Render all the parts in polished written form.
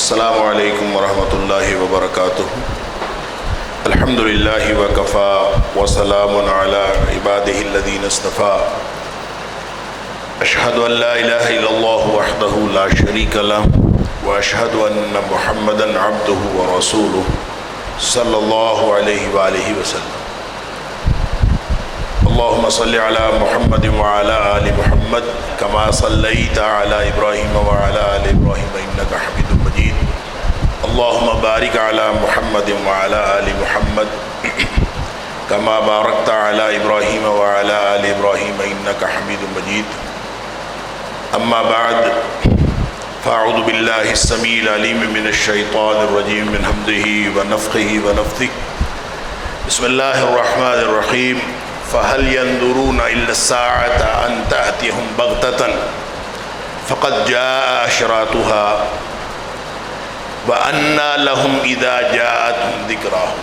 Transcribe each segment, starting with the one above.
السلام علیکم ورحمۃ اللہ وبرکاتہ۔ الحمد للہ وکفی وسلام علی عبادہ الذین اصطفی۔ اشہد ان لا الہ الا اللہ وحدہ لا شریک لہ واشہد ان محمدا عبدہ ورسولہ صلی اللہ علیہ وآلہ وسلم۔ اللہم صلی علی محمد وعلی آل محمد کما صلیت علی ابراہیم وعلی آل ابراہیم انک حمید مجید۔ اللہم بارک علی محمد وعلی آل محمد کما بارکت علی ابراہیم وعلی آل ابراہیم انک حمید مجید۔ اما بعد فاعوذ باللہ السمیع العلیم من الشیطان الرجیم من حمزہ ونفخہ ونفثہ۔ بسم اللہ الرحمن الرحیم۔ فَهَلْ يَنْظُرُونَ إِلَّا السَّاعَةَ أَن تَأْتِيَهُمْ بَغْتَةً فَقَدْ جَاءَ أَشْرَاطُهَا وَأَنَّى لَهُمْ إِذَا جَاءَتْهُمْ ذِكْرَاهُمْ۔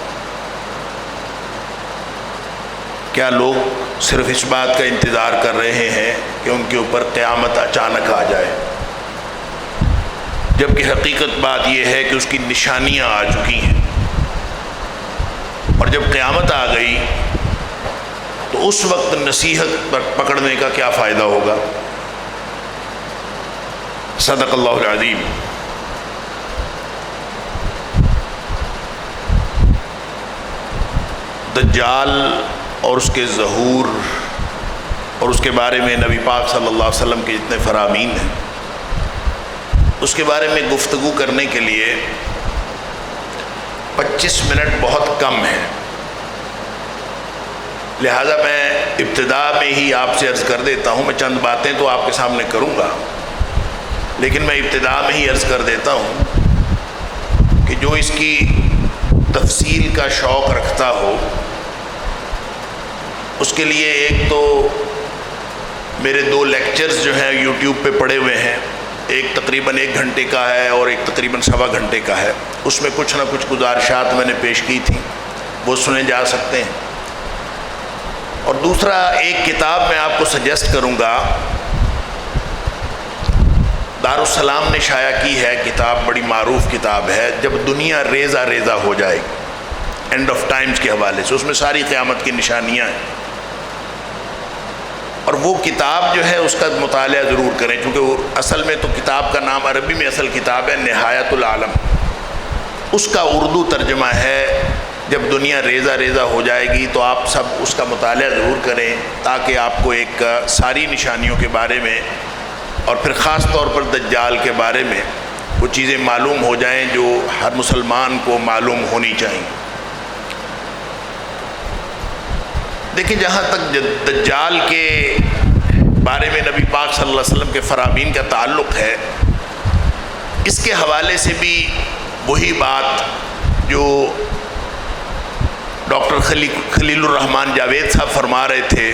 کیا لوگ صرف اس بات کا انتظار کر رہے ہیں کہ ان کے اوپر قیامت اچانک آ جائے، جبکہ حقیقت بات یہ ہے کہ اس کی نشانیاں آ چکی ہیں، اور جب قیامت آ گئی تو اس وقت نصیحت پر پکڑنے کا کیا فائدہ ہوگا؟ صدق اللہ العظیم۔ دجال اور اس کے ظہور اور اس کے بارے میں نبی پاک صلی اللہ علیہ وسلم کے جتنے فرامین ہیں، اس کے بارے میں گفتگو کرنے کے لیے 25 منٹ بہت کم ہیں، لہذا میں ابتدا میں ہی آپ سے عرض کر دیتا ہوں، میں چند باتیں تو آپ کے سامنے کروں گا، لیکن میں ابتدا میں ہی عرض کر دیتا ہوں کہ جو اس کی تفصیل کا شوق رکھتا ہو اس کے لیے ایک تو میرے 2 لیکچرز جو ہیں یوٹیوب پہ پڑے ہوئے ہیں، ایک تقریباً 1 گھنٹے کا ہے اور ایک تقریباً 1.25 گھنٹے کا ہے، اس میں کچھ نہ کچھ گزارشات میں نے پیش کی تھیں، وہ سنے جا سکتے ہیں۔ اور دوسرا ایک کتاب میں آپ کو سجیسٹ کروں گا، دارالسلام نے شائع کی ہے کتاب، بڑی معروف کتاب ہے، جب دنیا ریزہ ریزہ ہو جائے گی، اینڈ آف ٹائمز کے حوالے سے، اس میں ساری قیامت کی نشانیاں ہیں، اور وہ کتاب جو ہے اس کا مطالعہ ضرور کریں، کیونکہ وہ اصل میں تو کتاب کا نام عربی میں اصل کتاب ہے نہایت العالم، اس کا اردو ترجمہ ہے جب دنیا ریزہ ریزہ ہو جائے گی، تو آپ سب اس کا مطالعہ ضرور کریں تاکہ آپ کو ایک ساری نشانیوں کے بارے میں اور پھر خاص طور پر دجال کے بارے میں وہ چیزیں معلوم ہو جائیں جو ہر مسلمان کو معلوم ہونی چاہیے۔ دیکھیں، جہاں تک دجال کے بارے میں نبی پاک صلی اللہ علیہ وسلم کے فرامین کا تعلق ہے، اس کے حوالے سے بھی وہی بات جو ڈاکٹر خلیل الرحمان جاوید صاحب فرما رہے تھے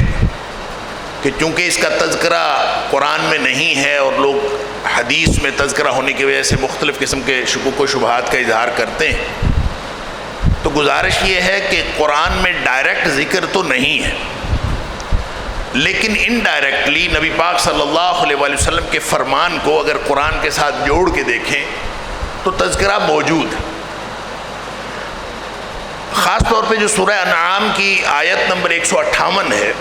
کہ چونکہ اس کا تذکرہ قرآن میں نہیں ہے اور لوگ حدیث میں تذکرہ ہونے کی وجہ سے مختلف قسم کے شکوک و شبہات کا اظہار کرتے ہیں، تو گزارش یہ ہے کہ قرآن میں ڈائریکٹ ذکر تو نہیں ہے، لیکن انڈائریکٹلی نبی پاک صلی اللہ علیہ وآلہ وسلم کے فرمان کو اگر قرآن کے ساتھ جوڑ کے دیکھیں تو تذکرہ موجود ہے۔ خاص طور پہ جو سورہ انعام کی آیت نمبر 158 ہے،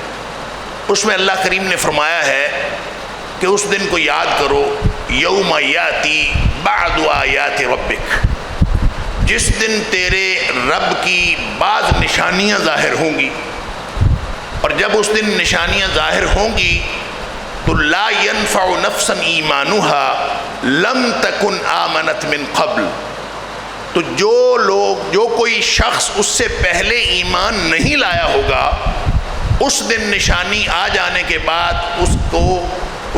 اس میں اللہ کریم نے فرمایا ہے کہ اس دن کو یاد کرو، یوم یاتی بعد آیات ربک، جس دن تیرے رب کی بعض نشانیاں ظاہر ہوں گی، اور جب اس دن نشانیاں ظاہر ہوں گی تو لا ينفع نفسا ایمانها لم تکن آمنت من قبل، تو جو کوئی شخص اس سے پہلے ایمان نہیں لایا ہوگا، اس دن نشانی آ جانے کے بعد اس کو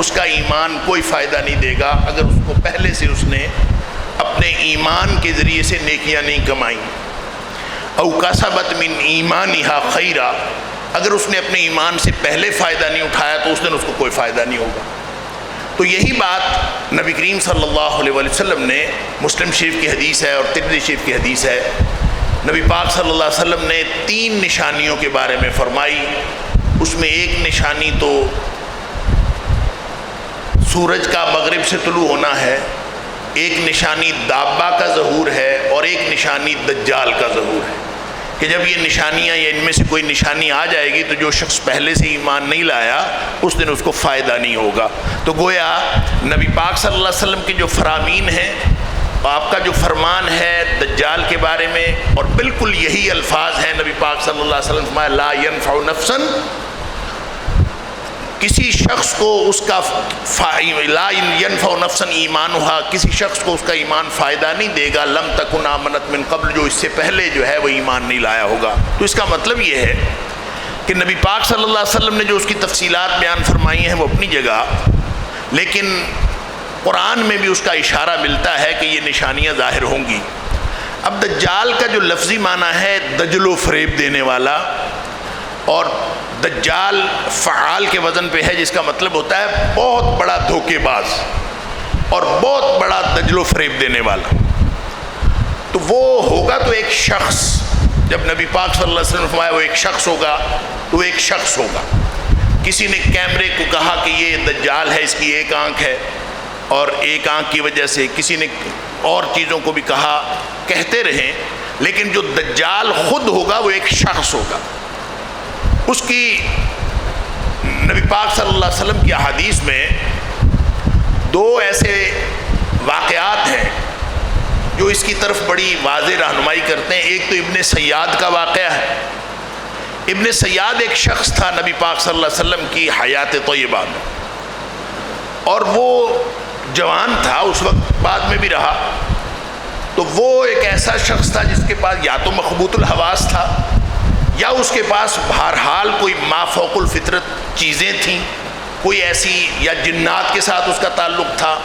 اس کا ایمان کوئی فائدہ نہیں دے گا، اگر اس کو پہلے سے اس نے اپنے ایمان کے ذریعے سے نیکیاں نہیں کمائیں، او کسبت من ایمانہا خیرا، اگر اس نے اپنے ایمان سے پہلے فائدہ نہیں اٹھایا تو اس دن اس کو کوئی فائدہ نہیں ہوگا۔ تو یہی بات نبی کریم صلی اللہ علیہ وآلہ وسلم نے، مسلم شریف کی حدیث ہے اور ترمذی شریف کی حدیث ہے، نبی پاک صلی اللہ علیہ وسلم نے 3 نشانیوں کے بارے میں فرمائی، اس میں ایک نشانی تو سورج کا مغرب سے طلوع ہونا ہے، ایک نشانی دابہ کا ظہور ہے اور ایک نشانی دجال کا ظہور ہے، کہ جب یہ نشانیاں یا ان میں سے کوئی نشانی آ جائے گی تو جو شخص پہلے سے ایمان نہیں لایا اس دن اس کو فائدہ نہیں ہوگا۔ تو گویا نبی پاک صلی اللہ علیہ وسلم کے جو فرامین ہیں، آپ کا جو فرمان ہے دجال کے بارے میں، اور بالکل یہی الفاظ ہیں نبی پاک صلی اللہ علیہ وسلم فرمایا لا ينفع نفسا، کسی شخص کو اس کا لا ينفع نفسا ایمانھا، کسی شخص کو اس کا ایمان فائدہ نہیں دے گا لم تکن آمنت من قبل، جو اس سے پہلے جو ہے وہ ایمان نہیں لایا ہوگا۔ تو اس کا مطلب یہ ہے کہ نبی پاک صلی اللہ علیہ وسلم نے جو اس کی تفصیلات بیان فرمائی ہیں وہ اپنی جگہ، لیکن قرآن میں بھی اس کا اشارہ ملتا ہے کہ یہ نشانیاں ظاہر ہوں گی۔ اب دجال کا جو لفظی معنی ہے دجل و فریب دینے والا، اور دجال فعال کے وزن پہ ہے، جس کا مطلب ہوتا ہے بہت بڑا دھوکے باز اور بہت بڑا دجل و فریب دینے والا۔ تو وہ ہوگا تو ایک شخص، جب نبی پاک صلی اللہ علیہ وسلم نے فرمایا وہ ایک شخص ہوگا تو وہ ایک شخص ہوگا۔ کسی نے کیمرے کو کہا کہ یہ دجال ہے، اس کی ایک آنکھ ہے اور ایک آنکھ کی وجہ سے، کسی نے اور چیزوں کو بھی کہا، کہتے رہیں، لیکن جو دجال خود ہوگا وہ ایک شخص ہوگا۔ اس کی نبی پاک صلی اللہ علیہ وسلم کی احادیث میں دو ایسے واقعات ہیں جو اس کی طرف بڑی واضح رہنمائی کرتے ہیں۔ ایک تو ابن سیاد کا واقعہ ہے۔ ابن سیاد ایک شخص تھا نبی پاک صلی اللہ علیہ وسلم کی حیات طیبہ میں، اور وہ جوان تھا، اس وقت بعد میں بھی رہا۔ تو وہ ایک ایسا شخص تھا جس کے پاس یا تو مخبوط الحواس تھا، یا اس کے پاس بہرحال کوئی ما فوق الفطرت چیزیں تھیں، کوئی ایسی، یا جنات کے ساتھ اس کا تعلق تھا۔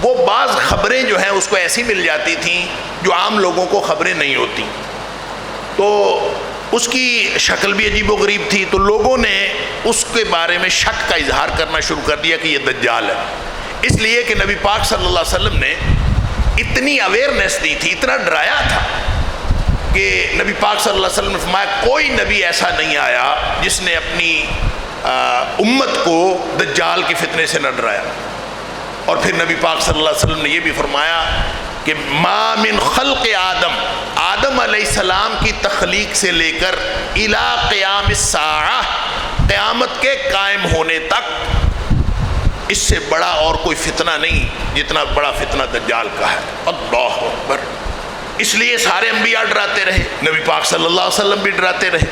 وہ بعض خبریں جو ہیں اس کو ایسی مل جاتی تھیں جو عام لوگوں کو خبریں نہیں ہوتی۔ تو اس کی شکل بھی عجیب و غریب تھی، تو لوگوں نے اس کے بارے میں شک کا اظہار کرنا شروع کر دیا کہ یہ دجال ہے، اس لیے کہ نبی پاک صلی اللہ علیہ وسلم نے اتنی اویئرنیس دی تھی، اتنا ڈرایا تھا کہ نبی پاک صلی اللہ علیہ وسلم نے فرمایا کوئی نبی ایسا نہیں آیا جس نے اپنی امت کو دجال کے فتنے سے نہ ڈرایا۔ اور پھر نبی پاک صلی اللہ علیہ وسلم نے یہ بھی فرمایا کہ ما من خلق آدم علیہ السلام کی تخلیق سے لے کر الی قیام الساعہ، قیامت کے قائم ہونے تک، اس سے بڑا اور کوئی فتنہ نہیں جتنا بڑا فتنہ دجال کا ہے۔ اللہ اکبر۔ اس لیے سارے انبیاء ڈراتے رہے، نبی پاک صلی اللہ علیہ وسلم بھی ڈراتے رہے،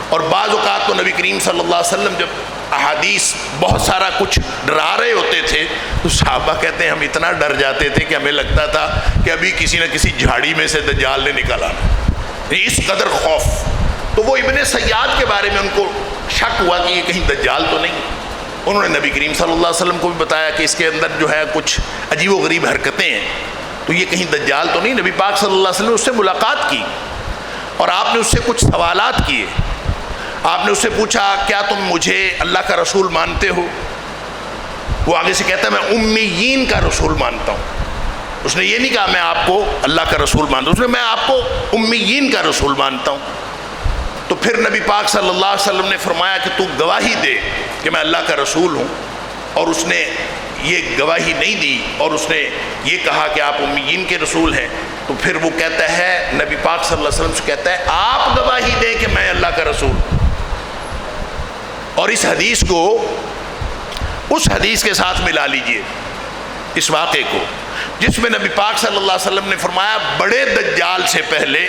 اور بعض اوقات تو نبی کریم صلی اللہ علیہ وسلم جب احادیث بہت سارا کچھ ڈرا رہے ہوتے تھے تو صحابہ کہتے ہیں ہم اتنا ڈر جاتے تھے کہ ہمیں لگتا تھا کہ ابھی کسی نہ کسی جھاڑی میں سے دجال نے نکالا، اس قدر خوف۔ تو وہ ابن سیاد کے بارے میں ان کو شک ہوا کہ یہ کہیں دجال تو نہیں۔ انہوں نے نبی کریم صلی اللہ علیہ وسلم کو بھی بتایا کہ اس کے اندر جو ہے کچھ عجیب و غریب حرکتیں ہیں، تو یہ کہیں دجال تو نہیں۔ نبی پاک صلی اللہ علیہ وسلم نے اس سے ملاقات کی اور آپ نے اس سے کچھ سوالات کیے۔ آپ نے اس سے پوچھا کیا تم مجھے اللہ کا رسول مانتے ہو؟ وہ آگے سے کہتا ہے میں امیین کا رسول مانتا ہوں۔ اس نے یہ نہیں کہا میں آپ کو اللہ کا رسول مانتا ہوں، اس نے میں آپ کو امیین کا رسول مانتا ہوں۔ تو پھر نبی پاک صلی اللہ علیہ وسلم نے فرمایا کہ تو گواہی دے کہ میں اللہ کا رسول ہوں، اور اس نے یہ گواہی نہیں دی اور اس نے یہ کہا کہ آپ امیین کے رسول ہیں۔ تو پھر وہ کہتا ہے، نبی پاک صلی اللہ علیہ وسلم سے کہتا ہے آپ گواہی دیں کہ میں اللہ کا رسول ہوں۔ اور اس حدیث کو اس حدیث کے ساتھ ملا لیجئے، اس واقعے کو جس میں نبی پاک صلی اللہ علیہ وسلم نے فرمایا بڑے دجال سے پہلے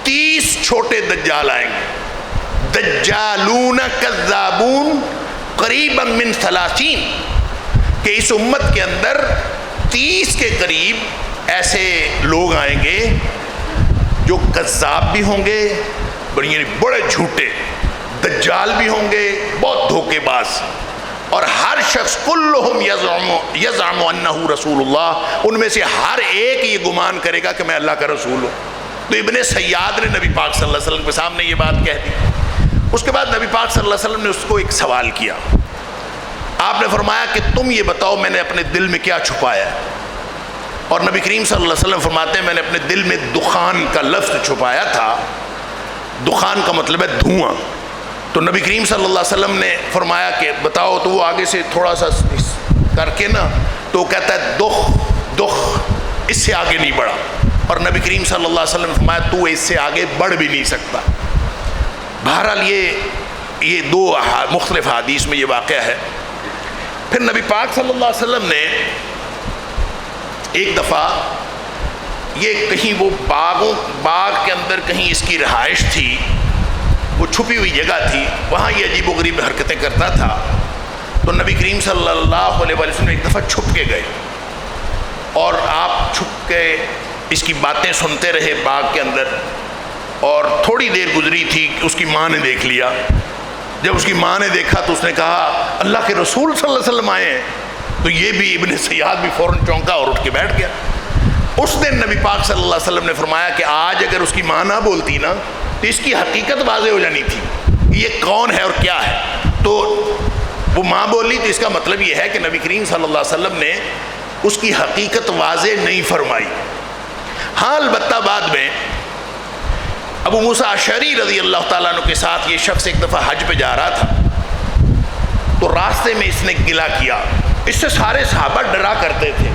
30 چھوٹے دجال آئیں گے، دجالون کذابون قریبا من 30، کہ اس امت کے اندر 30 کے قریب ایسے لوگ آئیں گے جو کذاب بھی ہوں گے، بڑے جھوٹے دجال بھی ہوں گے، بہت دھوکے باز، اور ہر شخص کلہم یزعم انہ رسول اللہ، ان میں سے ہر ایک یہ گمان کرے گا کہ میں اللہ کا رسول ہوں۔ تو ابن سیاد نے نبی پاک صلی اللہ علیہ وسلم کے سامنے یہ بات کہہ دی۔ اس کے بعد نبی پاک صلی اللہ علیہ وسلم نے اس کو ایک سوال کیا۔ آپ نے فرمایا کہ تم یہ بتاؤ میں نے اپنے دل میں کیا چھپایا ہے؟ اور نبی کریم صلی اللہ علیہ وسلم فرماتے ہیں میں نے اپنے دل میں دخان کا لفظ چھپایا تھا۔ دخان کا مطلب ہے دھواں۔ تو نبی کریم صلی اللہ علیہ وسلم نے فرمایا کہ بتاؤ، تو وہ آگے سے تھوڑا سا کر کے نا تو وہ کہتا ہے دخ دخ، اس سے آگے نہیں بڑھا، اور نبی کریم صلی اللہ علیہ وسلم نے فرمایا تو اس سے آگے بڑھ بھی نہیں سکتا۔ بہرحال یہ دو مختلف حدیث میں یہ واقعہ ہے۔ پھر نبی پاک صلی اللہ علیہ وسلم نے ایک دفعہ یہ کہیں وہ باغ کے اندر کہیں اس کی رہائش تھی، وہ چھپی ہوئی جگہ تھی، وہاں یہ عجیب و غریب حرکتیں کرتا تھا۔ تو نبی کریم صلی اللہ علیہ وسلم ایک دفعہ چھپ کے گئے، اور آپ چھپ کے اس کی باتیں سنتے رہے باغ کے اندر، اور تھوڑی دیر گزری تھی کہ اس کی ماں نے دیکھ لیا۔ جب اس کی ماں نے دیکھا تو اس نے کہا اللہ کے رسول صلی اللہ علیہ وسلم آئے ہیں۔ تو یہ بھی ابن سیاد بھی فوراً چونکا اور اٹھ کے بیٹھ گیا۔ اس دن نبی پاک صلی اللہ علیہ وسلم نے فرمایا کہ آج اگر اس کی ماں نہ بولتی نا تو اس کی حقیقت واضح ہو جانی تھی، یہ کون ہے اور کیا ہے۔ تو وہ ماں بولی تو اس کا مطلب یہ ہے کہ نبی کریم صلی اللہ علیہ وسلم نے اس کی حقیقت واضح نہیں فرمائی۔ ہاں البتہ بعد میں ابو موسیٰ اشعری رضی اللہ تعالیٰ عنہ کے ساتھ یہ شخص ایک دفعہ حج پہ جا رہا تھا، تو راستے میں اس نے گلہ کیا۔ اس سے سارے صحابہ ڈرا کرتے تھے۔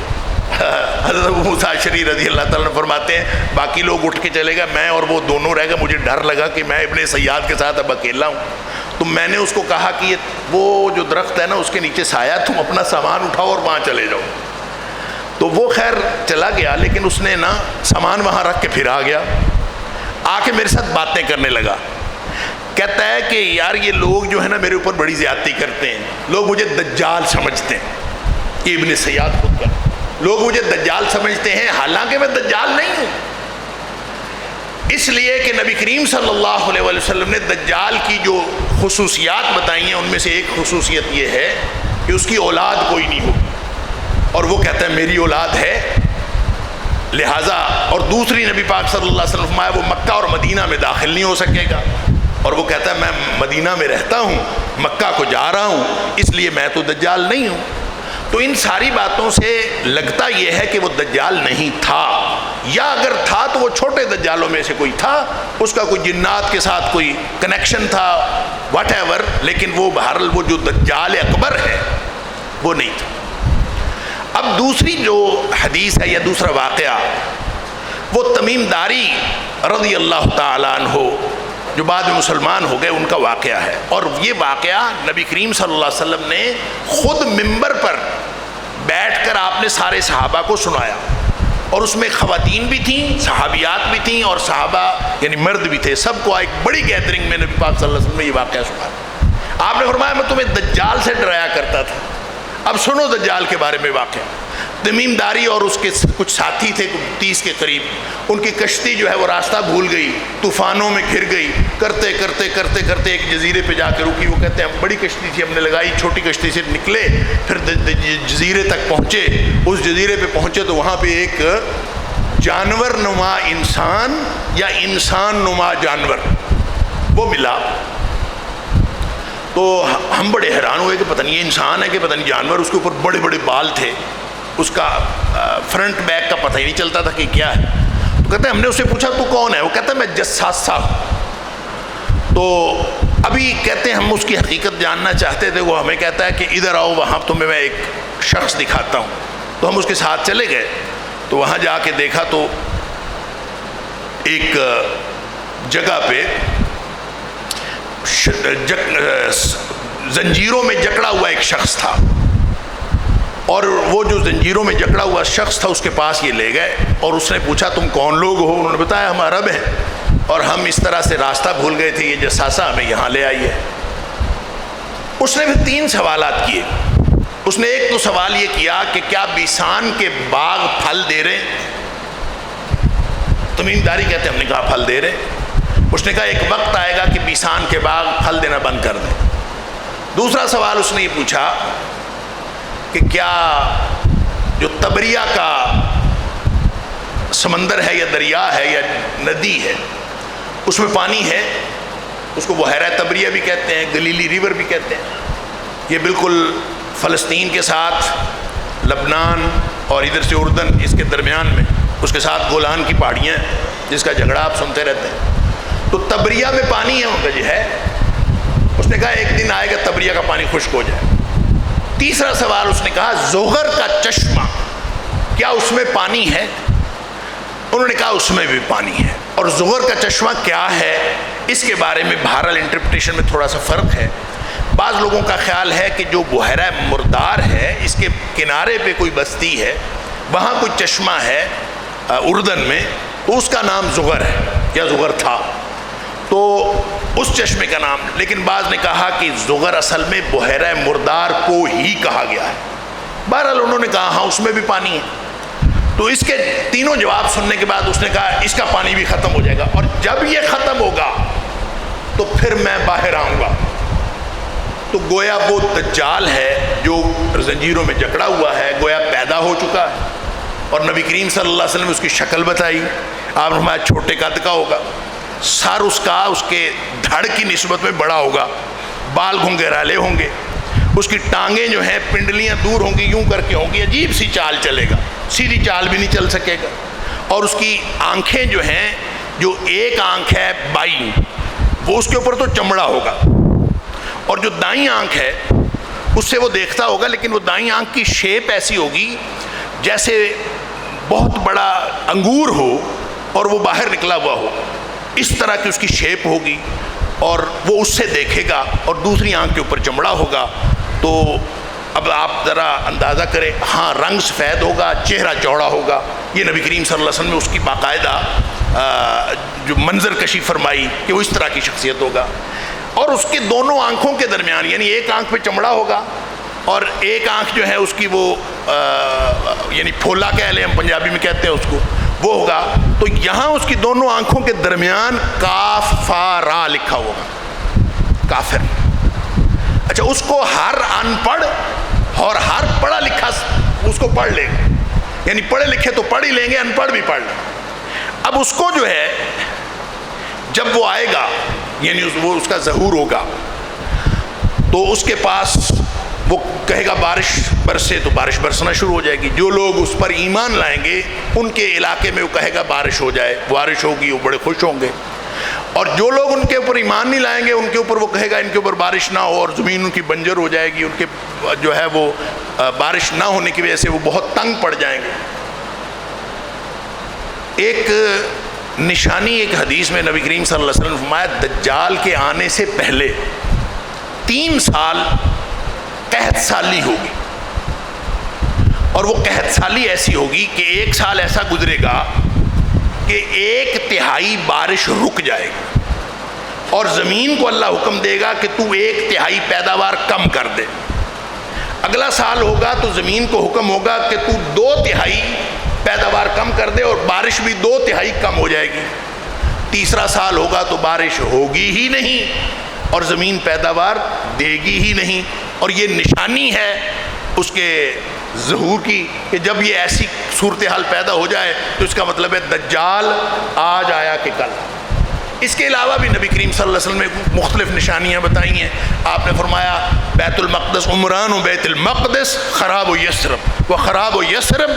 حضرت ابو موسیٰ اشعری رضی اللہ تعالیٰ عنہ فرماتے ہیں باقی لوگ اٹھ کے چلے گئے، میں اور وہ دونوں رہ گئے۔ مجھے ڈر لگا کہ میں ابن سیاد کے ساتھ اب اکیلا ہوں، تو میں نے اس کو کہا کہ وہ جو درخت ہے نا اس کے نیچے سایہ، تم اپنا سامان اٹھاؤ اور وہاں چلے جاؤ۔ تو وہ خیر چلا گیا، لیکن اس نے نا سامان وہاں رکھ کے پھر آ گیا، آ کے میرے ساتھ باتیں کرنے لگا۔ کہتا ہے کہ یار یہ لوگ جو ہے نا میرے اوپر بڑی زیادتی کرتے ہیں، لوگ مجھے دجال سمجھتے ہیں۔ یہ ابن سیاد خود کا، لوگ مجھے دجال سمجھتے ہیں، حالانکہ میں دجال نہیں ہوں۔ اس لیے کہ نبی کریم صلی اللہ علیہ وسلم نے دجال کی جو خصوصیات بتائی ہیں ان میں سے ایک خصوصیت یہ ہے کہ اس کی اولاد کوئی نہیں ہوگی، اور وہ کہتا ہے میری اولاد ہے، لہٰذا اور دوسری نبی پاک صلی اللہ علیہ وسلم فرمایا وہ مکہ اور مدینہ میں داخل نہیں ہو سکے گا، اور وہ کہتا ہے میں مدینہ میں رہتا ہوں، مکہ کو جا رہا ہوں، اس لیے میں تو دجال نہیں ہوں۔ تو ان ساری باتوں سے لگتا یہ ہے کہ وہ دجال نہیں تھا، یا اگر تھا تو وہ چھوٹے دجالوں میں سے کوئی تھا، اس کا کوئی جنات کے ساتھ کوئی کنیکشن تھا، واٹ ایور، لیکن وہ بہرحال وہ جو دجال اکبر ہے وہ نہیں تھا۔ اب دوسری جو حدیث ہے یا دوسرا واقعہ وہ تمیم داری رضی اللہ تعالیٰ عنہ جو بعد میں مسلمان ہو گئے ان کا واقعہ ہے، اور یہ واقعہ نبی کریم صلی اللہ علیہ وسلم نے خود ممبر پر بیٹھ کر آپ نے سارے صحابہ کو سنایا، اور اس میں خواتین بھی تھیں، صحابیات بھی تھیں، اور صحابہ یعنی مرد بھی تھے، سب کو ایک بڑی گیدرنگ میں نبی پاک صلی اللہ علیہ وسلم نے یہ واقعہ سنایا۔ آپ نے فرمایا میں تمہیں دجال سے ڈرایا کرتا تھا، اب سنو دجال کے بارے میں واقعہ۔ تمیم داری اور اس کے کچھ ساتھی تھے 30 کے قریب، ان کی کشتی جو ہے وہ راستہ بھول گئی، طوفانوں میں گھر گئی، کرتے کرتے کرتے کرتے ایک جزیرے پہ جا کے رکی۔ وہ کہتے ہیں بڑی کشتی تھی، ہم نے لگائی، چھوٹی کشتی سے نکلے، پھر جزیرے تک پہنچے۔ اس جزیرے پہ پہنچے تو وہاں پہ ایک جانور نما انسان یا انسان نما جانور وہ ملا۔ تو ہم بڑے حیران ہوئے کہ پتہ نہیں یہ انسان ہے کہ پتہ نہیں جانور، اس کے اوپر بڑے بڑے بال تھے، اس کا فرنٹ بیک کا پتہ ہی نہیں چلتا تھا کہ کیا ہے۔ تو کہتے ہیں ہم نے اس سے پوچھا تو کون ہے؟ وہ کہتا ہے میں جساسہ ہوں۔ تو ابھی کہتے ہیں ہم اس کی حقیقت جاننا چاہتے تھے، وہ ہمیں کہتا ہے کہ ادھر آؤ، وہاں تمہیں میں ایک شخص دکھاتا ہوں۔ تو ہم اس کے ساتھ چلے گئے، تو وہاں جا کے دیکھا تو ایک جگہ پہ زنجیروں میں جکڑا ہوا ایک شخص تھا، اور وہ جو زنجیروں میں جکڑا ہوا شخص تھا اس کے پاس یہ لے گئے، اور اس نے پوچھا تم کون لوگ ہو؟ انہوں نے بتایا ہم عرب ہیں، اور ہم اس طرح سے راستہ بھول گئے تھے، یہ جساسہ ہمیں یہاں لے آئی ہے۔ اس نے پھر 3 سوالات کیے۔ اس نے ایک تو سوال یہ کیا کہ کیا بیسان کے باغ پھل دے رہے ہیں؟ تمیم داری کہتے ہیں ہم نے کہا پھل دے رہے ہیں۔ اس نے کہا ایک وقت آئے گا کہ بیسان کے باغ پھل دینا بند کر دیں۔ دوسرا سوال اس نے یہ پوچھا کہ کیا جو تبریہ کا سمندر ہے یا دریا ہے یا ندی ہے اس میں پانی ہے؟ اس کو بحیرہ تبریہ بھی کہتے ہیں، گلیلی ریور بھی کہتے ہیں۔ یہ بالکل فلسطین کے ساتھ لبنان اور ادھر سے اردن اس کے درمیان میں، اس کے ساتھ گولان کی پہاڑیاں جس کا جھگڑا آپ سنتے رہتے ہیں۔ تو تبریہ میں پانی ہے ان کا جو ہے۔ اس نے کہا ایک دن آئے گا تبریہ کا پانی خشک ہو جائے۔ تیسرا سوال اس نے کہا زغر کا چشمہ کیا اس میں پانی ہے؟ انہوں نے کہا اس میں بھی پانی ہے. اور زغر کا چشمہ کیا ہے اس کے بارے میں بہرحال انٹرپریٹیشن میں تھوڑا سا فرق ہے. بعض لوگوں کا خیال ہے کہ جو بحیرہ مردار ہے اس کے کنارے پہ کوئی بستی ہے, وہاں کوئی چشمہ ہے اردن میں, تو اس کا نام زغر ہے یا زغر تھا, تو اس چشمے کا نام. لیکن بعض نے کہا کہ زغر اصل میں بحیرہ مردار کو ہی کہا گیا ہے. بہرحال انہوں نے کہا ہاں اس میں بھی پانی ہے. تو اس کے تینوں جواب سننے کے بعد اس نے کہا اس کا پانی بھی ختم ہو جائے گا, اور جب یہ ختم ہوگا تو پھر میں باہر آؤں گا. تو گویا وہ دجال ہے جو زنجیروں میں جکڑا ہوا ہے, گویا پیدا ہو چکا ہے. اور نبی کریم صلی اللہ علیہ وسلم نے اس کی شکل بتائی. آپ نے فرمایا چھوٹے قد کا ہوگا, سر اس کا اس کے دھڑ کی نسبت میں بڑا ہوگا, بال گھنگھرالے ہوں گے, اس کی ٹانگیں جو ہیں پنڈلیاں دور ہوں گی, یوں کر کے ہوں گی, عجیب سی چال چلے گا, سیدھی چال بھی نہیں چل سکے گا. اور اس کی آنکھیں جو ہیں, جو ایک آنکھ ہے بائیں, وہ اس کے اوپر تو چمڑا ہوگا, اور جو دائیں آنکھ ہے اس سے وہ دیکھتا ہوگا, لیکن وہ دائیں آنکھ کی شیپ ایسی ہوگی جیسے بہت بڑا انگور ہو اور وہ باہر نکلا ہوا ہو, اس طرح کی اس کی شیپ ہوگی. اور وہ اس سے دیکھے گا, اور دوسری آنکھ کے اوپر چمڑا ہوگا. تو اب آپ ذرا اندازہ کریں, ہاں رنگ سفید ہوگا, چہرہ چوڑا ہوگا. یہ نبی کریم صلی اللہ علیہ وسلم نے اس کی باقاعدہ جو منظر کشی فرمائی کہ وہ اس طرح کی شخصیت ہوگا. اور اس کے دونوں آنکھوں کے درمیان, یعنی ایک آنکھ پہ چمڑا ہوگا اور ایک آنکھ جو ہے اس کی وہ یعنی پھولا کہہ لیں, ہم پنجابی میں کہتے ہیں اس کو, وہ ہوگا. تو یہاں اس کی دونوں آنکھوں کے درمیان کاف فا را لکھا ہوگا, کافر. اچھا, اس کو ہر ان پڑھ اور ہر پڑھا لکھا اس کو پڑھ لے گا, یعنی پڑھے لکھے تو پڑھ ہی لیں گے, ان پڑھ بھی پڑھ لیں. اب اس کو جو ہے جب وہ آئے گا, یعنی وہ اس کا ظہور ہوگا, تو اس کے پاس وہ کہے گا بارش برسے, تو بارش برسنا شروع ہو جائے گی. جو لوگ اس پر ایمان لائیں گے ان کے علاقے میں وہ کہے گا بارش ہو جائے, بارش ہوگی, وہ بڑے خوش ہوں گے. اور جو لوگ ان کے اوپر ایمان نہیں لائیں گے ان کے اوپر وہ کہے گا ان کے اوپر بارش نہ ہو, اور زمین ان کی بنجر ہو جائے گی, ان کے جو ہے وہ بارش نہ ہونے کی وجہ سے وہ بہت تنگ پڑ جائیں گے. ایک نشانی ایک حدیث میں نبی کریم صلی اللہ علیہ وسلم نے فرمایا دجال کے آنے سے پہلے 3 سال قحط سالی ہوگی, اور وہ قحط سالی ایسی ہوگی کہ 1 سال ایسا گزرے گا کہ 1/3 بارش رک جائے گی, اور زمین کو اللہ حکم دے گا کہ تو 1/3 پیداوار کم کر دے. اگلا سال ہوگا تو زمین کو حکم ہوگا کہ تو 2/3 پیداوار کم کر دے, اور بارش بھی 2/3 کم ہو جائے گی. تیسرا سال ہوگا تو بارش ہوگی ہی نہیں اور زمین پیداوار دے گی ہی نہیں. اور یہ نشانی ہے اس کے ظہور کی کہ جب یہ ایسی صورتحال پیدا ہو جائے تو اس کا مطلب ہے دجال آج آیا کہ کل. اس کے علاوہ بھی نبی کریم صلی اللہ علیہ وسلم نے مختلف نشانیاں بتائی ہیں. آپ نے فرمایا بیت المقدس عمران و بیت المقدس خراب و یثرب و خراب و یثرب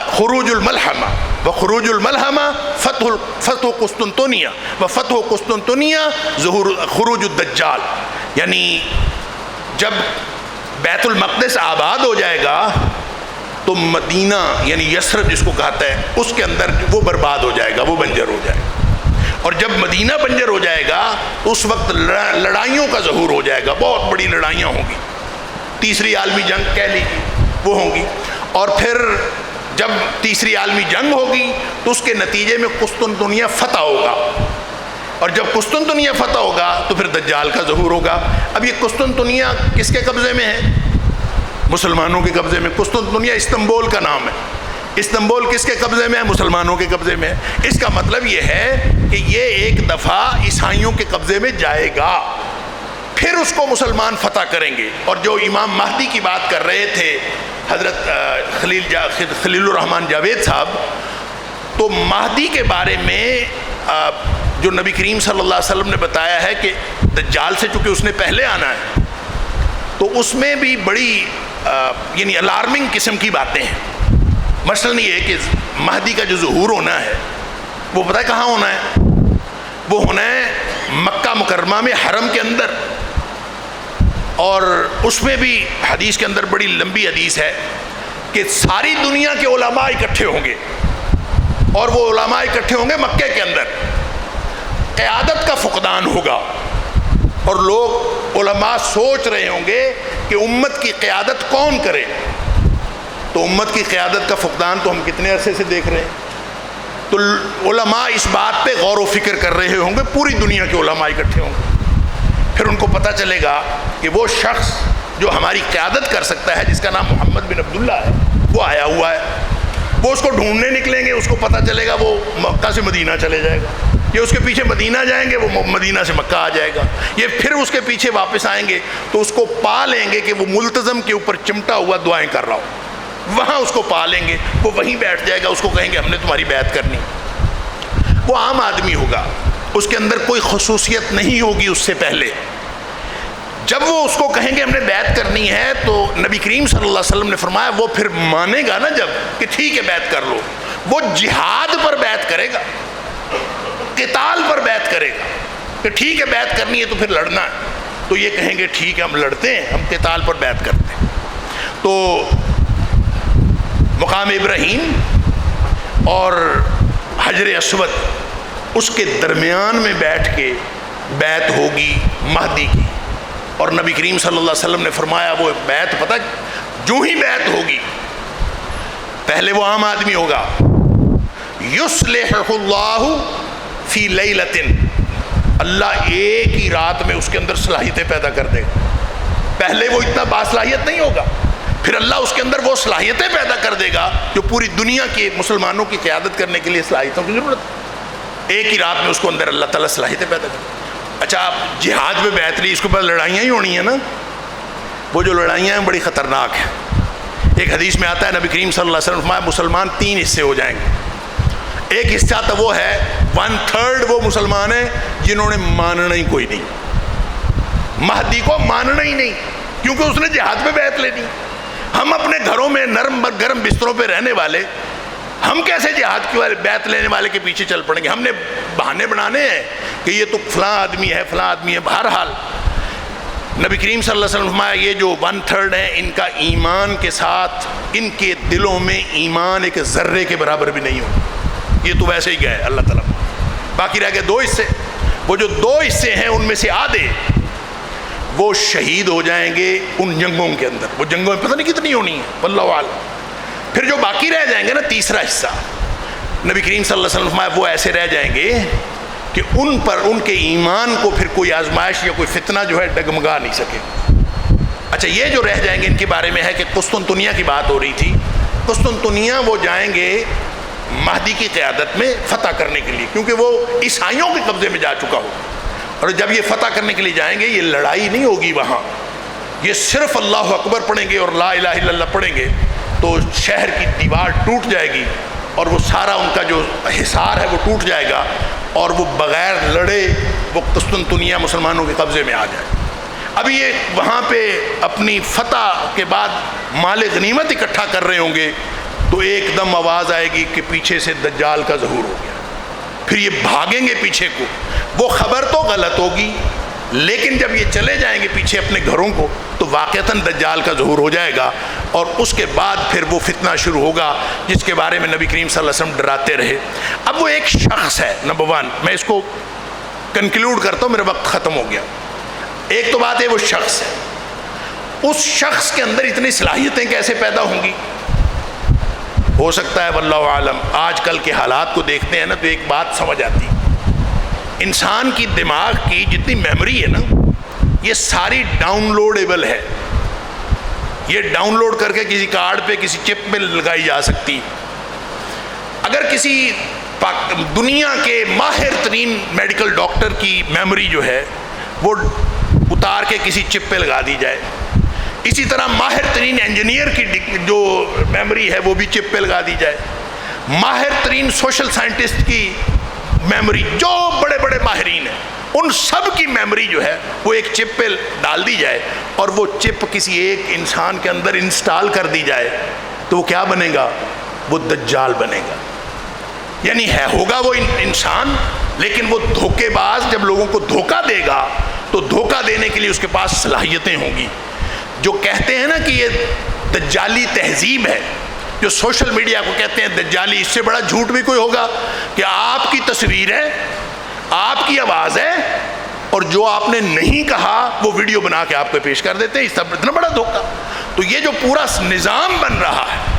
خروج الملحمہ و خروج الملحمہ فتح قسطنطنیہ و فتح قسطنطنیہ ظہور خروج الدجال. یعنی جب بیت المقدس آباد ہو جائے گا تو مدینہ یعنی یثرب جس کو کہتا ہے اس کے اندر وہ برباد ہو جائے گا, وہ بنجر ہو جائے گا. اور جب مدینہ بنجر ہو جائے گا تو اس وقت لڑائیوں کا ظہور ہو جائے گا, بہت بڑی لڑائیاں ہوں گی, تیسری عالمی جنگ کہہ لیجیے وہ ہوں گی. اور پھر جب تیسری عالمی جنگ ہوگی تو اس کے نتیجے میں قسطنطنیہ فتح ہوگا, اور جب قسطنطنیہ فتح ہوگا تو پھر دجال کا ظہور ہوگا. اب یہ قسطنطنیہ کس کے قبضے میں ہے؟ مسلمانوں کے قبضے میں. قسطنطنیہ استنبول کا نام ہے. استنبول کس کے قبضے میں ہے؟ مسلمانوں کے قبضے میں ہے. اس کا مطلب یہ ہے کہ یہ ایک دفعہ عیسائیوں کے قبضے میں جائے گا, پھر اس کو مسلمان فتح کریں گے. اور جو امام مہدی کی بات کر رہے تھے حضرت خلیل الرحمن جاوید صاحب, تو مہدی کے بارے میں جو نبی کریم صلی اللہ علیہ وسلم نے بتایا ہے کہ دجال سے چونکہ اس نے پہلے آنا ہے, تو اس میں بھی بڑی یعنی الارمنگ قسم کی باتیں ہیں. مثلاً یہ کہ مہدی کا جو ظہور ہونا ہے وہ پتہ ہے کہاں ہونا ہے؟ وہ ہونا ہے مکہ مکرمہ میں حرم کے اندر. اور اس میں بھی حدیث کے اندر بڑی لمبی حدیث ہے کہ ساری دنیا کے علماء اکٹھے ہوں گے، اور وہ علماء اکٹھے ہوں گے مکے کے اندر، قیادت کا فقدان ہوگا، اور لوگ علماء سوچ رہے ہوں گے کہ امت کی قیادت کون کرے. تو امت کی قیادت کا فقدان تو ہم کتنے عرصے سے دیکھ رہے ہیں. تو علماء اس بات پہ غور و فکر کر رہے ہوں گے، پوری دنیا کے علماء اکٹھے ہوں گے. پھر ان کو پتہ چلے گا کہ وہ شخص جو ہماری قیادت کر سکتا ہے، جس کا نام محمد بن عبداللہ ہے، وہ آیا ہوا ہے. وہ اس کو ڈھونڈنے نکلیں گے، اس کو پتہ چلے گا وہ مکہ سے مدینہ چلے جائے گا. یہ اس کے پیچھے مدینہ جائیں گے، وہ مدینہ سے مکہ آ جائے گا. یہ پھر اس کے پیچھے واپس آئیں گے تو اس کو پا لیں گے کہ وہ ملتزم کے اوپر چمٹا ہوا دعائیں کر رہا ہو. وہاں اس کو پا لیں گے، وہ وہیں بیٹھ جائے گا. اس کو کہیں گے ہم نے تمہاری بیعت کرنی. وہ عام آدمی ہوگا، اس کے اندر کوئی خصوصیت نہیں ہوگی اس سے پہلے. جب وہ اس کو کہیں گے ہم نے بیعت کرنی ہے، تو نبی کریم صلی اللہ علیہ وسلم نے فرمایا وہ پھر مانے گا نا، جب کہ ٹھیک ہے بیعت کر لو. وہ جہاد پر بیعت کرے گا، قتال پر بیعت کرے گا کہ ٹھیک ہے بیعت کرنی ہے تو پھر لڑنا ہے. تو یہ کہیں گے ٹھیک ہے ہم لڑتے ہیں، ہم قتال پر بیعت کرتے ہیں. تو مقام ابراہیم اور حجر اسود، اس کے درمیان میں بیٹھ کے بیعت ہوگی مہدی کی. اور نبی کریم صلی اللہ علیہ وسلم نے فرمایا وہ بیعت پتہ جو ہی بیعت ہوگی، پہلے وہ عام آدمی ہوگا. یصلح اللہ فی لیلۃ، اللہ ایک ہی رات میں اس کے اندر صلاحیتیں پیدا کر دے گا. پہلے وہ اتنا باصلاحیت نہیں ہوگا، پھر اللہ اس کے اندر وہ صلاحیتیں پیدا کر دے گا جو پوری دنیا کے مسلمانوں کی قیادت کرنے کے لیے صلاحیتوں کی ضرورت ہے. ایک ہی رات میں اس کو اندر اللہ تعالیٰ صلاحیتیں پیدا کر دے. اچھا، آپ جہاد میں بیعت لی، اس کے بعد لڑائیاں ہی ہونی ہیں نا. وہ جو لڑائیاں ہیں بڑی خطرناک ہیں. ایک حدیث میں آتا ہے نبی کریم صلی اللہ علیہ وسلم فرمایا مسلمان 3 حصے ہو جائیں گے. ایک حصہ تو وہ ہے 1/3 وہ مسلمان ہیں جنہوں نے ماننا ہی کوئی نہیں، مہدی کو ماننا ہی نہیں، کیونکہ اس نے جہاد پہ بیعت لینی. ہم اپنے گھروں میں نرم گرم بستروں پہ رہنے والے، ہم کیسے جہاد کی بیعت لینے والے کے پیچھے چل پڑیں گے؟ ہم نے بہانے بنانے ہیں کہ یہ تو فلاں آدمی ہے فلاں آدمی ہے. بہرحال نبی کریم صلی اللہ علیہ وسلم فرمایا یہ جو 1/3 ہیں، ان کا ایمان کے ساتھ ان کے دلوں میں ایمان ایک ذرے کے برابر بھی نہیں ہو. یہ تو ویسے ہی گئے اللہ تعالیٰ. باقی رہ گئے 2 حصے. وہ جو 2 حصے ہیں ان میں سے آدھے وہ شہید ہو جائیں گے ان جنگوں کے اندر. وہ جنگوں میں پتہ نہیں کتنی ہونی ہیں، واللہ اعلم. پھر جو باقی رہ جائیں گے نا، تیسرا حصہ، نبی کریم صلی اللہ علیہ وسلم فرمایا وہ ایسے رہ جائیں گے کہ ان پر ان کے ایمان کو پھر کوئی آزمائش یا کوئی فتنہ جو ہے ڈگمگا نہیں سکے. اچھا، یہ جو رہ جائیں گے ان کے بارے میں ہے کہ قسطنطنیہ کی بات ہو رہی تھی. قسطنطنیہ وہ جائیں گے مہدی کی قیادت میں فتح کرنے کے لیے، کیونکہ وہ عیسائیوں کے قبضے میں جا چکا ہو. اور جب یہ فتح کرنے کے لیے جائیں گے، یہ لڑائی نہیں ہوگی وہاں، یہ صرف اللہ اکبر پڑھیں گے اور لا الہ الا اللہ پڑھیں گے تو شہر کی دیوار ٹوٹ جائے گی اور وہ سارا ان کا جو حصار ہے وہ ٹوٹ جائے گا، اور وہ بغیر لڑے وہ قسطنطنیہ مسلمانوں کے قبضے میں آ جائے. ابھی یہ وہاں پہ اپنی فتح کے بعد مال غنیمت اکٹھا کر رہے ہوں گے تو ایک دم آواز آئے گی کہ پیچھے سے دجال کا ظہور ہو گیا. پھر یہ بھاگیں گے پیچھے کو. وہ خبر تو غلط ہوگی، لیکن جب یہ چلے جائیں گے پیچھے اپنے گھروں کو تو واقعتاً دجال کا ظہور ہو جائے گا، اور اس کے بعد پھر وہ فتنہ شروع ہوگا جس کے بارے میں نبی کریم صلی اللہ علیہ وسلم ڈراتے رہے. اب وہ ایک شخص ہے، نمبر 1 میں اس کو کنکلوڈ کرتا ہوں، میرا وقت ختم ہو گیا. ایک تو بات ہے وہ شخص ہے، اس شخص کے اندر اتنی صلاحیتیں کیسے پیدا ہوں گی؟ ہو سکتا ہے واللہ عالم. آج کل کے حالات کو دیکھتے ہیں نا تو ایک بات سمجھ آتی، انسان کی دماغ کی جتنی میموری ہے نا، یہ ساری ڈاؤن لوڈیبل ہے. یہ ڈاؤن لوڈ کر کے کسی کارڈ پہ کسی چپ پہ لگائی جا سکتی. اگر کسی دنیا کے ماہر ترین میڈیکل ڈاکٹر کی میموری جو ہے وہ اتار کے کسی چپ پہ لگا دی جائے، اسی طرح ماہر ترین انجینئر کی جو میموری ہے وہ بھی چپ پہ لگا دی جائے، ماہر ترین سوشل سائنٹسٹ کی میموری، جو بڑے بڑے ماہرین ہیں ان سب کی میموری جو ہے وہ ایک چپ پہ ڈال دی جائے اور وہ چپ کسی ایک انسان کے اندر انسٹال کر دی جائے تو وہ کیا بنے گا؟ وہ دجال بنے گا. یعنی ہوگا وہ انسان، لیکن وہ دھوکے باز جب لوگوں کو دھوکہ دے گا تو دھوکہ دینے کے لیے اس کے پاس صلاحیتیں ہوں گی. جو کہتے ہیں نا کہ یہ دجالی تہذیب ہے جو سوشل میڈیا کو کہتے ہیں دجالی. اس سے بڑا جھوٹ بھی کوئی ہوگا کہ آپ کی تصویر ہے, آپ کی آواز ہے, اور جو آپ نے نہیں کہا وہ ویڈیو بنا کے آپ کو پیش کر دیتے ہیں. اس طرح اتنا بڑا دھوکہ. تو یہ جو پورا نظام بن رہا ہے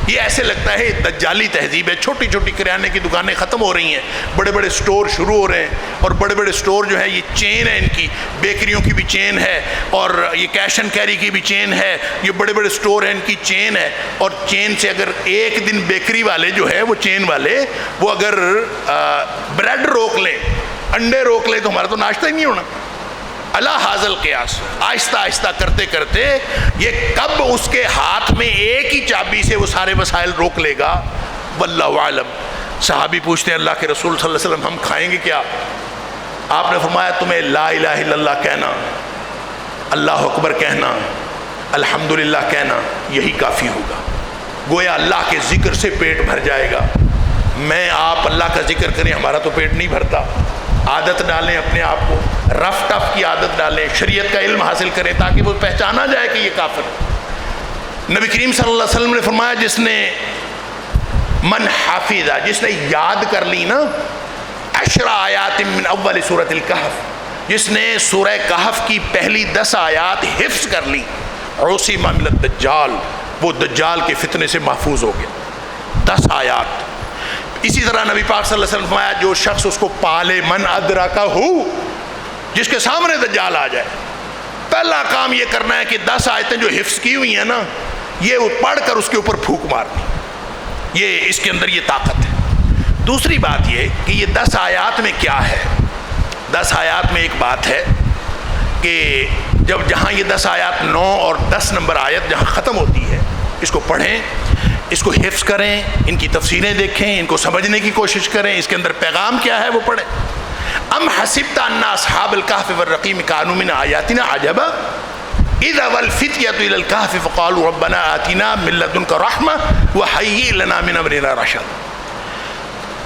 یہ ایسے لگتا ہے دجالی تہذیب ہے. چھوٹی چھوٹی کرانے کی دکانیں ختم ہو رہی ہیں, بڑے بڑے سٹور شروع ہو رہے ہیں, اور بڑے بڑے سٹور جو ہے یہ چین ہے, ان کی بیکریوں کی بھی چین ہے, اور یہ کیش اینڈ کیری کی بھی چین ہے, یہ بڑے بڑے سٹور ہیں ان کی چین ہے. اور چین سے اگر ایک دن بیکری والے جو ہے وہ چین والے وہ اگر بریڈ روک لیں, انڈے روک لیں, تو ہمارا تو ناشتہ ہی نہیں ہونا. اللہ حاضل قیاس. آہستہ آہستہ کرتے کرتے یہ کب اس کے ہاتھ میں ایک ہی چابی سے وہ سارے وسائل روک لے گا, واللہ عالم. صحابی پوچھتے ہیں اللہ کے رسول صلی اللہ علیہ وسلم ہم کھائیں گے کیا؟ آپ نے فرمایا تمہیں لا الہ الا اللہ کہنا, اللہ اکبر کہنا, الحمدللہ کہنا, یہی کافی ہوگا. گویا اللہ کے ذکر سے پیٹ بھر جائے گا. میں آپ اللہ کا ذکر کریں, ہمارا تو پیٹ نہیں بھرتا. عادت ڈالیں اپنے آپ کو, رف ٹف کی عادت ڈالیں, شریعت کا علم حاصل کریں تاکہ وہ پہچانا جائے کہ یہ کافر ہے. نبی کریم صلی اللہ علیہ وسلم نے فرمایا جس نے من حافظہ, جس نے یاد کر لی نا 10 آیات من اول سورۃ الکہف, جس نے سورہ کہف کی پہلی 10 آیات حفظ کر لی, عصم من الدجال, وہ دجال کے فتنے سے محفوظ ہو گیا. 10 آیات. اسی طرح نبی پاک صلی اللہ علیہ وسلم فرمایا جو شخص اس کو پالے, من ادرکہ, جس کے سامنے دجال آ جائے, پہلا کام یہ کرنا ہے کہ 10 آیتیں جو حفظ کی ہوئی ہیں نا یہ پڑھ کر اس کے اوپر پھونک مارنی. یہ اس کے اندر یہ طاقت ہے. دوسری بات یہ کہ یہ 10 آیات میں کیا ہے. 10 آیات میں ایک بات ہے کہ جہاں یہ 10 آیات 9 اور 10 نمبر آیت جہاں ختم ہوتی ہے, اس کو پڑھیں, اس کو حفظ کریں, ان کی تفسیریں دیکھیں, ان کو سمجھنے کی کوشش کریں, اس کے اندر پیغام کیا ہے وہ پڑھیں. ام حسبت ان اصحاب الکہف والرقیم کانوا من آیاتنا عجبا اذ اوى الفتية الى الكهف فقالوا ربنا آتنا من لدنك رحمة وهيئ لنا من امرنا رشدا.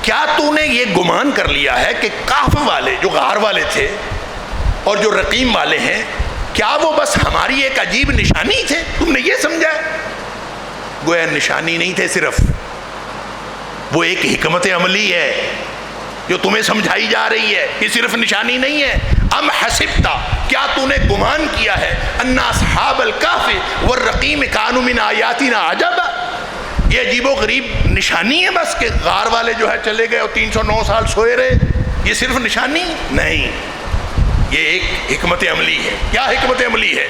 کیا تو نے یہ گمان کر لیا ہے کہ کہف والے جو غار والے تھے اور جو رقیم والے ہیں, کیا وہ بس ہماری ایک عجیب نشانی تھے؟ تم نے یہ سمجھا؟ گویا نشانی نہیں تھے, صرف وہ ایک حکمت عملی ہے جو تمہیں سمجھائی جا رہی ہے, یہ صرف نشانی نہیں ہے. ام حسبتا, کیا تو نے گمان کیا ہے, ان اصحاب الکہف والرقیم کانوا من آیاتنا عجبا, یہ عجیب و غریب نشانی ہے بس کہ غار والے جو ہے چلے گئے اور 309 سال سوئے رہے, یہ صرف نشانی نہیں, یہ ایک حکمت عملی ہے. کیا حکمت عملی ہے؟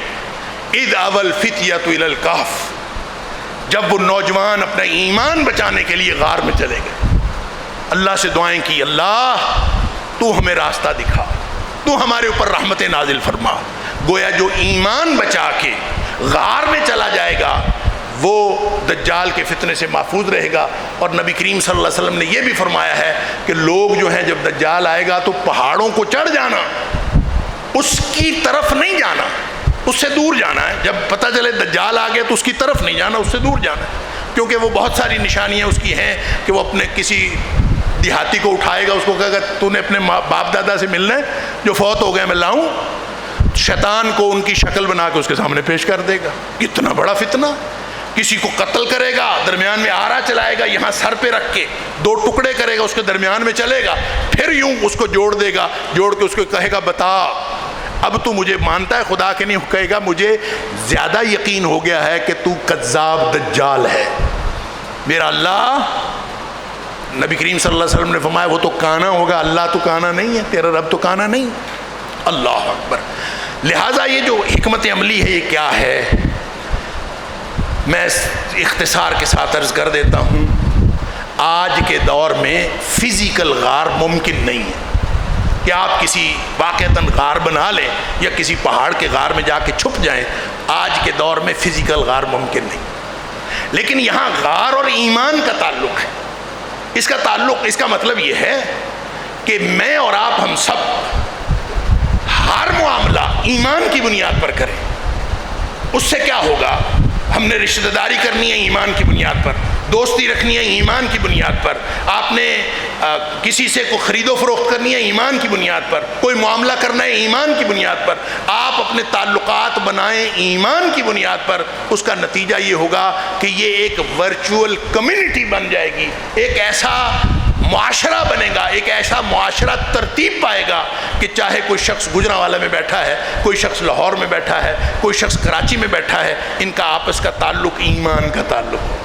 اذ اوى الفتية الى الكهف, جب وہ نوجوان اپنا ایمان بچانے کے لیے غار میں چلے گئے, اللہ سے دعائیں کی, اللہ تو ہمیں راستہ دکھا, تو ہمارے اوپر رحمت نازل فرما. گویا جو ایمان بچا کے غار میں چلا جائے گا وہ دجال کے فتنے سے محفوظ رہے گا. اور نبی کریم صلی اللہ علیہ وسلم نے یہ بھی فرمایا ہے کہ لوگ جو ہیں جب دجال آئے گا تو پہاڑوں کو چڑھ جانا, اس کی طرف نہیں جانا, اس سے دور جانا ہے. جب پتہ چلے دجال آ گیا تو اس کی طرف نہیں جانا, اس سے دور جانا ہے, کیونکہ وہ بہت ساری نشانیاں اس کی ہیں کہ وہ اپنے کسی دیہاتی کو اٹھائے گا, اس کو کہے گا تو نے اپنے باپ دادا سے ملنا ہے جو فوت ہو گئے, میں لاؤں. شیطان کو ان کی شکل بنا کے اس کے سامنے پیش کر دے گا. کتنا بڑا فتنہ. کسی کو قتل کرے گا, درمیان میں آرا چلائے گا, یہاں سر پہ رکھ کے 2 ٹکڑے کرے گا, اس کے درمیان میں چلے گا, پھر یوں اس کو جوڑ دے گا, جوڑ کے اس کو کہے گا بتا اب تو مجھے مانتا ہے خدا کے نہیں, کہے گا مجھے زیادہ یقین ہو گیا ہے کہ تو کذاب دجال ہے. میرا اللہ, نبی کریم صلی اللہ علیہ وسلم نے فرمایا وہ تو کانا ہوگا, اللہ تو کانا نہیں ہے, تیرا رب تو کانا نہیں. اللہ اکبر. لہٰذا یہ جو حکمت عملی ہے یہ کیا ہے, میں اختصار کے ساتھ عرض کر دیتا ہوں. آج کے دور میں فزیکل غار ممکن نہیں ہے کہ آپ کسی واقعتاً غار بنا لیں یا کسی پہاڑ کے غار میں جا کے چھپ جائیں. آج کے دور میں فزیکل غار ممکن نہیں, لیکن یہاں غار اور ایمان کا تعلق ہے. اس کا تعلق, اس کا مطلب یہ ہے کہ میں اور آپ ہم سب ہر معاملہ ایمان کی بنیاد پر کریں. اس سے کیا ہوگا, ہم نے رشتہ داری کرنی ہے ایمان کی بنیاد پر, دوستی رکھنی ہے ایمان کی بنیاد پر, آپ نے کسی سے کوئی خرید و فروخت کرنی ہے ایمان کی بنیاد پر، کوئی معاملہ کرنا ہے ایمان کی بنیاد پر، آپ اپنے تعلقات بنائیں ایمان کی بنیاد پر، اس کا نتیجہ یہ ہوگا کہ یہ ایک ورچوئل کمیونٹی بن جائے گی، ایک ایسا معاشرہ بنے گا، ایک ایسا معاشرہ ترتیب پائے گا کہ چاہے کوئی شخص گجرانوالہ میں بیٹھا ہے، کوئی شخص لاہور میں بیٹھا ہے، کوئی شخص کراچی میں بیٹھا ہے، ان کا آپس کا تعلق ایمان کا تعلق ہو۔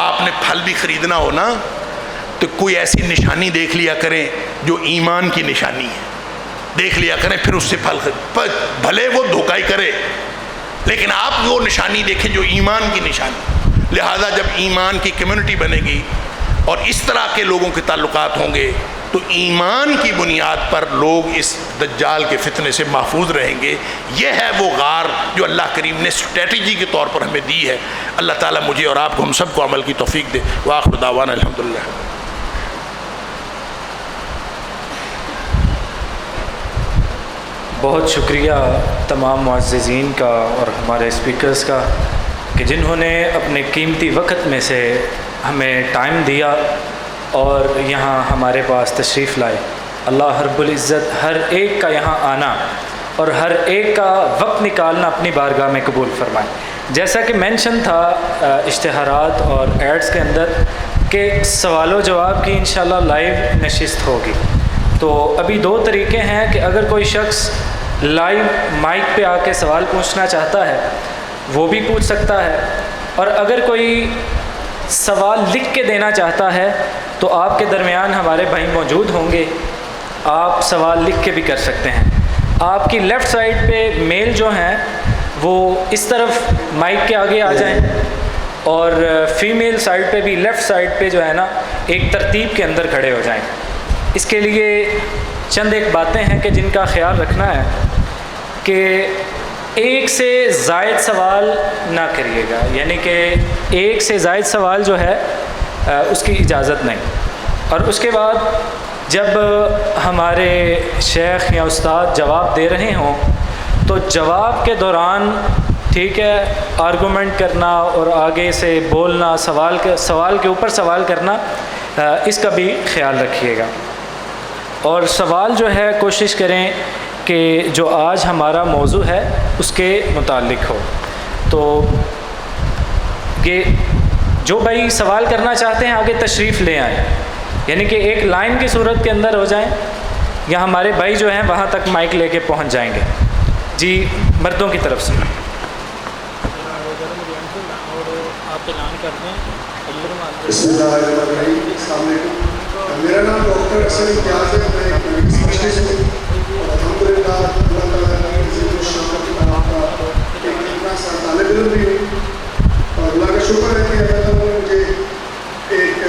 آپ نے پھل بھی خریدنا ہو نا تو کوئی ایسی نشانی دیکھ لیا کریں جو ایمان کی نشانی ہے، دیکھ لیا کریں، پھر اس سے پھل بھلے وہ دھوکہ ہی کرے لیکن آپ وہ نشانی دیکھیں جو ایمان کی نشانی۔ لہذا جب ایمان کی کمیونٹی بنے گی اور اس طرح کے لوگوں کے تعلقات ہوں گے تو ایمان کی بنیاد پر لوگ اس دجال کے فتنے سے محفوظ رہیں گے۔ یہ ہے وہ غار جو اللہ کریم نے اسٹریٹجی کے طور پر ہمیں دی ہے۔ اللہ تعالیٰ مجھے اور آپ کو، ہم سب کو عمل کی توفیق دے۔ وآخر دعوانا الحمدللہ۔ بہت شکریہ تمام معززین کا اور ہمارے اسپیکرز کا کہ جنہوں نے اپنے قیمتی وقت میں سے ہمیں ٹائم دیا اور یہاں ہمارے پاس تشریف لائے۔ اللہ رب العزت ہر ایک کا یہاں آنا اور ہر ایک کا وقت نکالنا اپنی بارگاہ میں قبول فرمائے۔ جیسا کہ مینشن تھا اشتہارات اور ایڈز کے اندر کہ سوال و جواب کی انشاءاللہ لائیو نشست ہوگی، تو ابھی 2 طریقے ہیں کہ اگر کوئی شخص لائیو مائک پہ آ کے سوال پوچھنا چاہتا ہے وہ بھی پوچھ سکتا ہے، اور اگر کوئی سوال لکھ کے دینا چاہتا ہے تو آپ کے درمیان ہمارے بھائی موجود ہوں گے، آپ سوال لکھ کے بھی کر سکتے ہیں۔ آپ کی لیفٹ سائڈ پہ میل جو ہیں وہ اس طرف مائک کے آگے آ جائیں، اور فیمیل سائڈ پہ بھی لیفٹ سائڈ پہ جو ہے نا ایک ترتیب کے اندر کھڑے ہو جائیں۔ اس کے لیے چند ایک باتیں ہیں کہ جن کا خیال رکھنا ہے کہ ایک سے زائد سوال نہ کریے گا، یعنی کہ ایک سے زائد سوال جو ہے اس کی اجازت نہیں۔ اور اس کے بعد جب ہمارے شیخ یا استاد جواب دے رہے ہوں تو جواب کے دوران ٹھیک ہے آرگومنٹ کرنا اور آگے سے بولنا، سوال کے اوپر سوال کرنا، اس کا بھی خیال رکھیے گا۔ اور سوال جو ہے کوشش کریں کہ جو آج ہمارا موضوع ہے اس کے متعلق ہو۔ تو یہ جو بھائی سوال کرنا چاہتے ہیں آگے تشریف لے آئیں، یعنی کہ ایک لائن کی صورت کے اندر ہو جائیں، یا ہمارے بھائی جو ہیں وہاں تک مائک لے کے پہنچ جائیں گے۔ جی مردوں کی طرف سے بسم اللہ الرحمن الرحیم۔ السلام علیکم، میرا نام ڈاکٹر احسن امتیاز ہے، میں ایک میڈیکل اسپیشلسٹ ہوں اور الحمدللہ اللہ تعالیٰ کی عزت و شان کی طرف کا ایک اتنا سا طالب علم بھی ہوں، اور اللہ کا شکر ہے کہ اللہ تعالیٰ نے مجھے ایک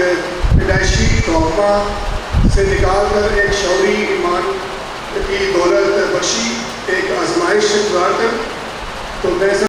پیدائشی توقع سے نکال کر ایک شعوری ایمان کی دولت بخشی، ایک آزمائش گزار کر، تو میں